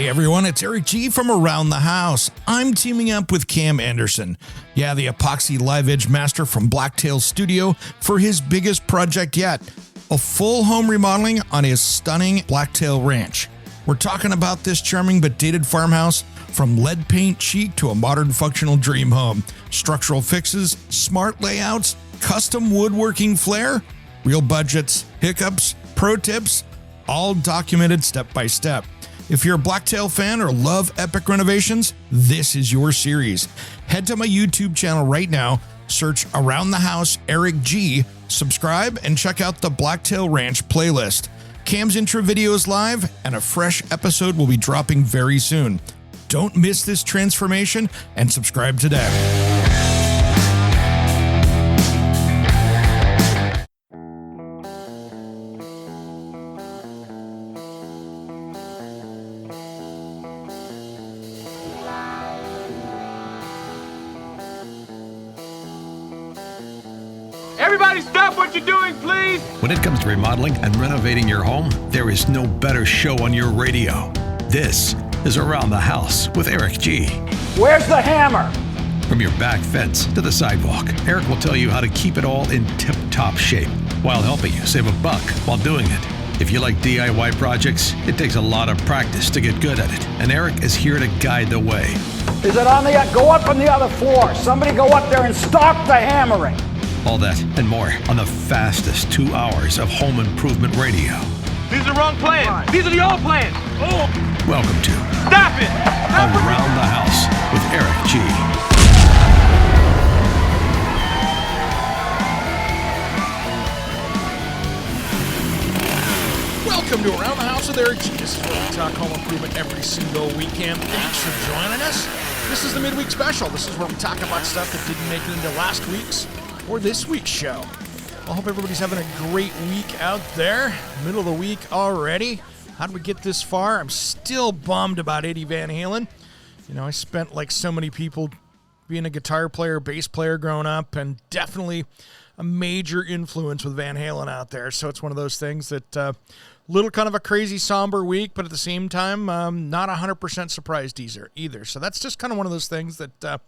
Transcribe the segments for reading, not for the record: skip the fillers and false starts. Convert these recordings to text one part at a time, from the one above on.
Hey everyone, it's Eric G from Around the House. I'm teaming up with Cam Anderson, the epoxy live edge master from Blacktail Studio, for his biggest project yet, a full home remodeling on his stunning Blacktail Ranch. We're talking about this charming but dated farmhouse, from lead paint chic to a modern functional dream home, structural fixes, smart layouts, custom woodworking flair, real budgets, hiccups, pro tips, all documented step by step. If you're a Blacktail fan or love epic renovations, this is your series. Head to my YouTube channel right now, search Around the House Eric G, subscribe, and check out the Blacktail Ranch playlist. Cam's intro video is live, and a fresh episode will be dropping very soon. Don't miss this transformation and subscribe today. Everybody stop what you're doing, please! When it comes to remodeling and renovating your home, there is no better show on your radio. This is Around the House with Eric G. Where's the hammer? From your back fence to the sidewalk, Eric will tell you how to keep it all in tip-top shape while helping you save a buck while doing it. If you like DIY projects, it takes a lot of practice to get good at it, and Eric is here to guide the way. Is it on the... Go up on the other floor. Somebody go up there and stop the hammering. All that and more on the fastest 2 hours of home improvement radio. These are the wrong plans. These are the old plans. Oh! Welcome to Stop it! Around the House with Eric G. Welcome to Around the House with Eric G. This is where we talk home improvement every single weekend. Thanks for joining us. This is the midweek special. This is where we talk about stuff that didn't make it into last week's or this week's show. I hope everybody's having a great week out there. Middle of the week already. How did we get this far? I'm still bummed about Eddie Van Halen. You know, I spent, like so many people, being a guitar player, bass player growing up, and definitely a major influence with Van Halen out there. So it's one of those things that little kind of a crazy somber week, but at the same time, not 100% surprised either. So that's just kind of one of those things that,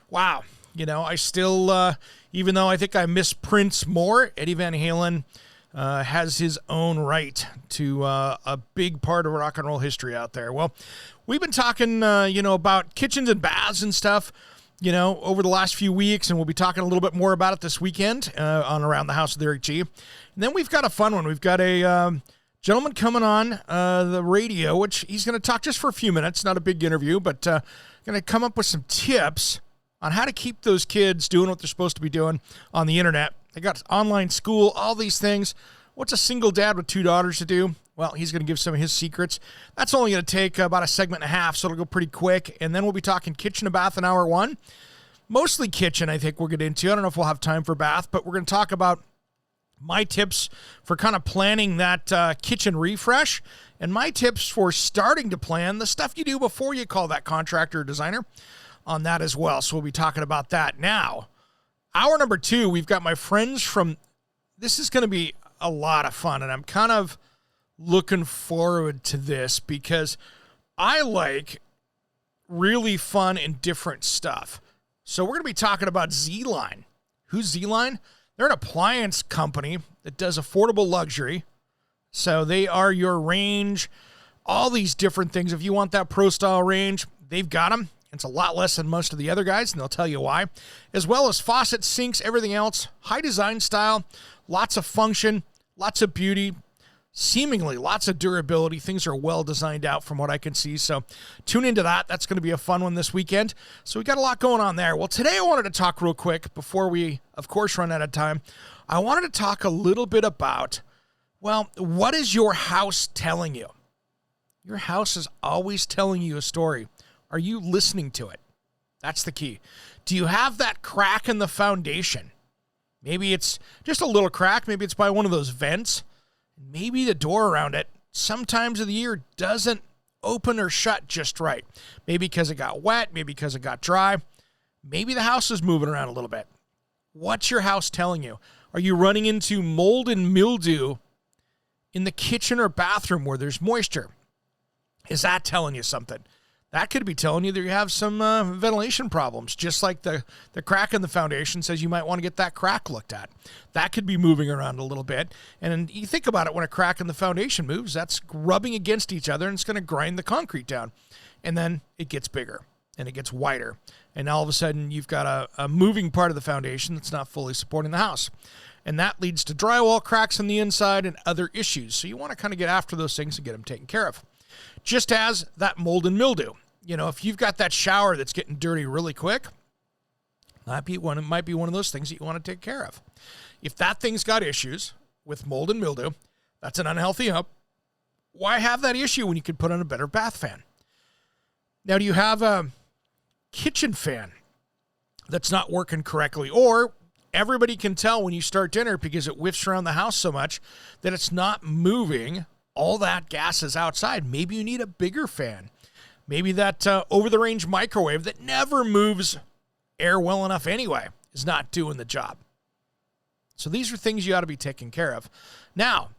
wow. You know, I still, even though I think I miss Prince more, Eddie Van Halen has his own right to a big part of rock and roll history out there. Well, we've been talking, about kitchens and baths and stuff, over the last few weeks, and we'll be talking a little bit more about it this weekend on Around the House with Eric G. And then we've got a fun one. We've got a gentleman coming on the radio, which he's going to talk just for a few minutes, not a big interview, but going to come up with some tips on how to keep those kids doing what they're supposed to be doing on the internet. They got online school, all these things. What's a single dad with 2 daughters to do? Well, he's going to give some of his secrets. That's only going to take about a segment and a half, so it'll go pretty quick. And then we'll be talking kitchen and bath in hour 1. Mostly kitchen, I think we'll get into. I don't know if we'll have time for bath, but we're going to talk about my tips for kind of planning that kitchen refresh and my tips for starting to plan the stuff you do before you call that contractor or designer on that as well. So we'll be talking about that. Now, hour number 2, we've got my friends from, this is going to be a lot of fun, and I'm kind of looking forward to this because I like really fun and different stuff. So we're going to be talking about Z-Line. Who's Z-Line? They're an appliance company that does affordable luxury. So they are your range, all these different things. If you want that pro-style range, they've got them. It's a lot less than most of the other guys, and they'll tell you why. As well as faucets, sinks, everything else. High design style, lots of function, lots of beauty, seemingly lots of durability. Things are well designed out from what I can see. So tune into that. That's going to be a fun one this weekend. So we got a lot going on there. Well, today I wanted to talk real quick before we, of course, run out of time. I wanted to talk a little bit about, well, what is your house telling you? Your house is always telling you a story. Are you listening to it? That's the key. Do you have that crack in the foundation? Maybe it's just a little crack. Maybe it's by one of those vents. Maybe the door around it, sometimes of the year, doesn't open or shut just right. Maybe because it got wet. Maybe because it got dry. Maybe the house is moving around a little bit. What's your house telling you? Are you running into mold and mildew in the kitchen or bathroom where there's moisture? Is that telling you something? That could be telling you that you have some ventilation problems, just like the crack in the foundation says you might want to get that crack looked at. That could be moving around a little bit. And you think about it, when a crack in the foundation moves, that's rubbing against each other and it's going to grind the concrete down. And then it gets bigger and it gets wider. And all of a sudden you've got a moving part of the foundation that's not fully supporting the house. And that leads to drywall cracks on the inside and other issues. So you want to kind of get after those things and get them taken care of. Just as that mold and mildew. You know, if you've got that shower that's getting dirty really quick, it might be one of those things that you want to take care of. If that thing's got issues with mold and mildew, that's an unhealthy home. Why have that issue when you could put on a better bath fan? Now, do you have a kitchen fan that's not working correctly? Or everybody can tell when you start dinner because it whiffs around the house so much that it's not moving all that gases outside. Maybe you need a bigger fan. Maybe that over-the-range microwave that never moves air well enough anyway is not doing the job. So these are things you ought to be taking care of. Now,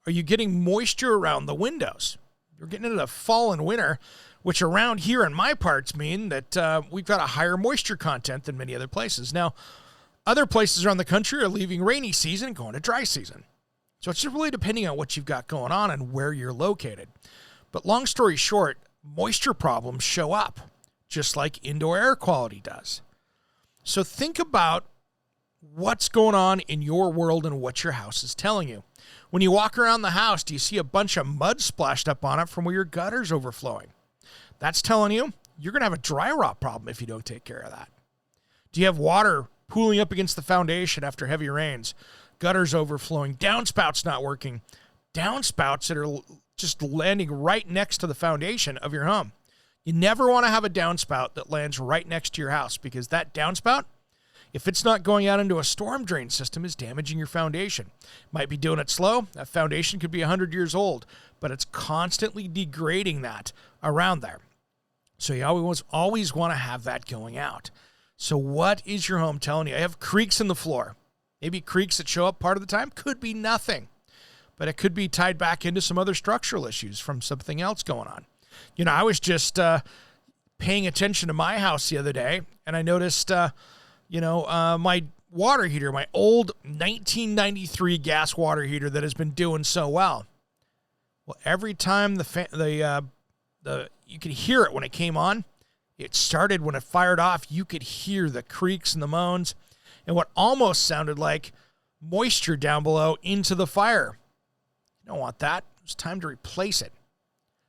are you getting moisture around the windows? You're getting into the fall and winter, which around here in my parts mean that we've got a higher moisture content than many other places. Now, other places around the country are leaving rainy season and going to dry season. So it's just really depending on what you've got going on and where you're located. But long story short, moisture problems show up, just like indoor air quality does. So think about what's going on in your world and what your house is telling you. When you walk around the house, do you see a bunch of mud splashed up on it from where your gutter's overflowing? That's telling you you're going to have a dry rot problem if you don't take care of that. Do you have water pooling up against the foundation after heavy rains? Gutters overflowing, downspouts not working, downspouts that are just landing right next to the foundation of your home. You never want to have a downspout that lands right next to your house because that downspout, if it's not going out into a storm drain system, is damaging your foundation. Might be doing it slow. That foundation could be 100 years old, but it's constantly degrading that around there. So you always want to have that going out. So what is your home telling you? I have creaks in the floor. Maybe creaks that show up part of the time. Could be nothing. But it could be tied back into some other structural issues from something else going on. You know, I was just paying attention to my house the other day, and I noticed, my water heater, my old 1993 gas water heater that has been doing so well. Well, every time you could hear it when it came on. It started when it fired off. You could hear the creaks and the moans, and what almost sounded like moisture down below into the fire. You don't want that. It's time to replace it.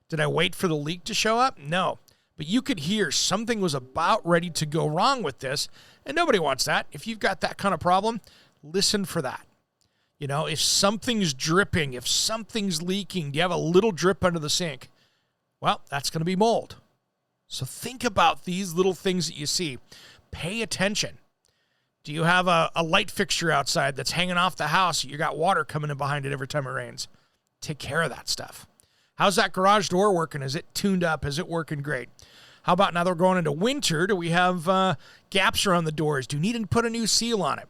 Did I wait for the leak to show up? No. But you could hear something was about ready to go wrong with this, and nobody wants that. If you've got that kind of problem, listen for that. You know, if something's dripping, if something's leaking, do you have a little drip under the sink? Well, that's going to be mold. So think about these little things that you see. Pay attention. Do you have a light fixture outside that's hanging off the house? You got water coming in behind it every time it rains. Take care of that stuff. How's that garage door working? Is it tuned up? Is it working great? How about now that we're going into winter? Do we have gaps around the doors? Do you need to put a new seal on it?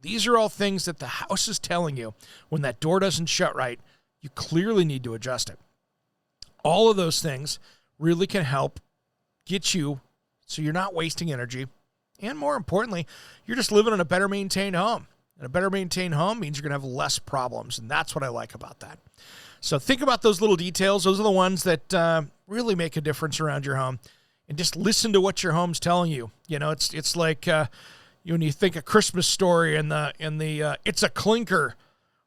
These are all things that the house is telling you when that door doesn't shut right. You clearly need to adjust it. All of those things really can help get you so you're not wasting energy. And more importantly, you're just living in a better maintained home. And a better maintained home means you're going to have less problems. And that's what I like about that. So think about those little details. Those are the ones that really make a difference around your home. And just listen to what your home's telling you. You know, it's like when you think a Christmas Story and the It's a Clinker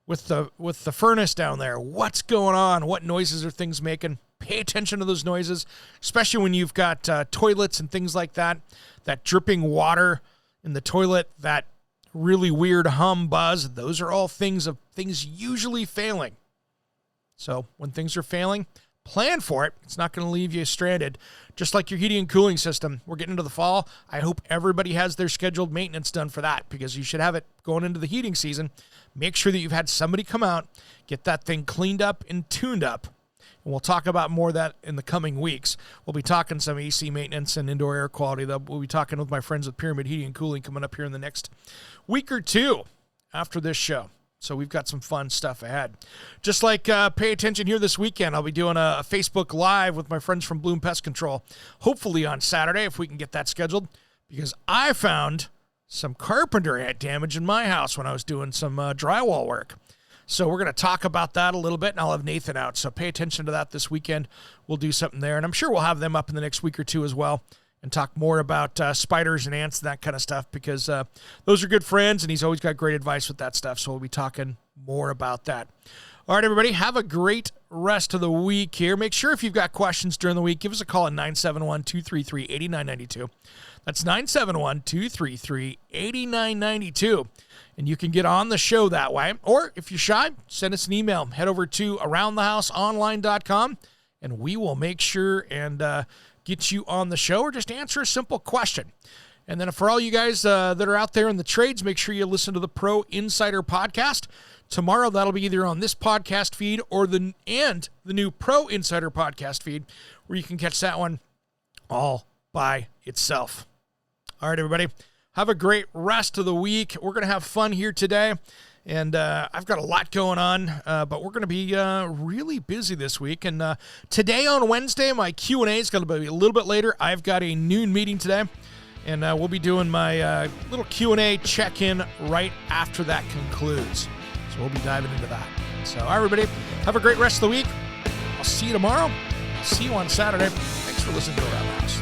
with the furnace down there. What's going on? What noises are things making? Pay attention to those noises, especially when you've got toilets and things like that. That dripping water in the toilet, that really weird hum buzz. Those are all things usually failing. So when things are failing, plan for it. It's not going to leave you stranded. Just like your heating and cooling system. We're getting into the fall. I hope everybody has their scheduled maintenance done for that because you should have it going into the heating season. Make sure that you've had somebody come out, get that thing cleaned up and tuned up. And we'll talk about more of that in the coming weeks. We'll be talking some AC maintenance and indoor air quality. We'll be talking with my friends with Pyramid Heating and Cooling coming up here in the next week or two after this show. So we've got some fun stuff ahead. Just like pay attention here this weekend. I'll be doing a Facebook Live with my friends from Bloom Pest Control, hopefully on Saturday if we can get that scheduled, because I found some carpenter ant damage in my house when I was doing some drywall work. So we're going to talk about that a little bit, and I'll have Nathan out. So pay attention to that this weekend. We'll do something there, and I'm sure we'll have them up in the next week or two as well and talk more about spiders and ants and that kind of stuff, because those are good friends, and he's always got great advice with that stuff. So we'll be talking more about that. All right, everybody, have a great rest of the week here. Make sure if you've got questions during the week, give us a call at 971-233-8992. That's 971-233-8992. And you can get on the show that way. Or if you're shy, send us an email. Head over to aroundthehouseonline.com, and we will make sure and get you on the show, or just answer a simple question. And then for all you guys that are out there in the trades, make sure you listen to the Pro Insider podcast. Tomorrow, that'll be either on this podcast feed or the new Pro Insider podcast feed, where you can catch that one all by itself. All right, everybody, have a great rest of the week. We're going to have fun here today, and I've got a lot going on, but we're going to be really busy this week. And today on Wednesday, my Q&A is going to be a little bit later. I've got a noon meeting today, and we'll be doing my little Q&A check-in right after that concludes. So we'll be diving into that. So, all right, everybody, have a great rest of the week. I'll see you tomorrow. I'll see you on Saturday. Thanks for listening to Around the House.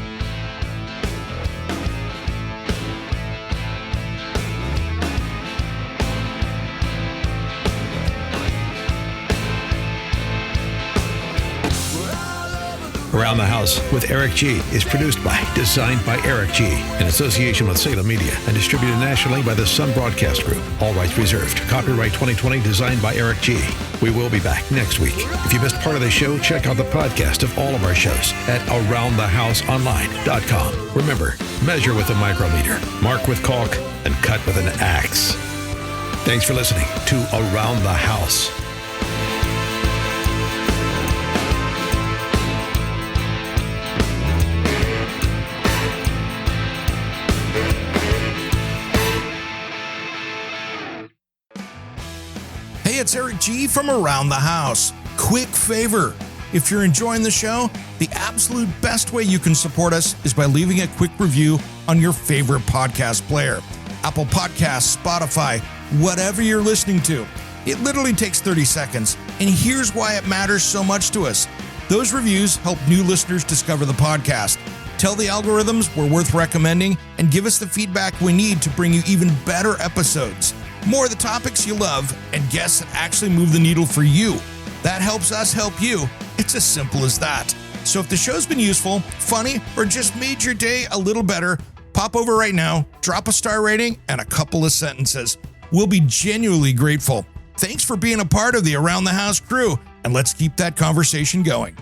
Around the House with Eric G. is produced by, designed by Eric G. in association with Salem Media and distributed nationally by the Sun Broadcast Group. All rights reserved. Copyright 2020, designed by Eric G. We will be back next week. If you missed part of the show, check out the podcast of all of our shows at aroundthehouseonline.com. Remember, measure with a micrometer, mark with caulk, and cut with an axe. Thanks for listening to Around the House. Hey, it's Eric G. from Around the House. Quick favor. If you're enjoying the show, the absolute best way you can support us is by leaving a quick review on your favorite podcast player. Apple Podcasts, Spotify, whatever you're listening to. It literally takes 30 seconds, and here's why it matters so much to us. Those reviews help new listeners discover the podcast. Tell the algorithms we're worth recommending, and give us the feedback we need to bring you even better episodes. More of the topics you love, and guests that actually move the needle for you. That helps us help you. It's as simple as that. So if the show's been useful, funny, or just made your day a little better, pop over right now, drop a star rating, and a couple of sentences. We'll be genuinely grateful. Thanks for being a part of the Around the House crew, and let's keep that conversation going.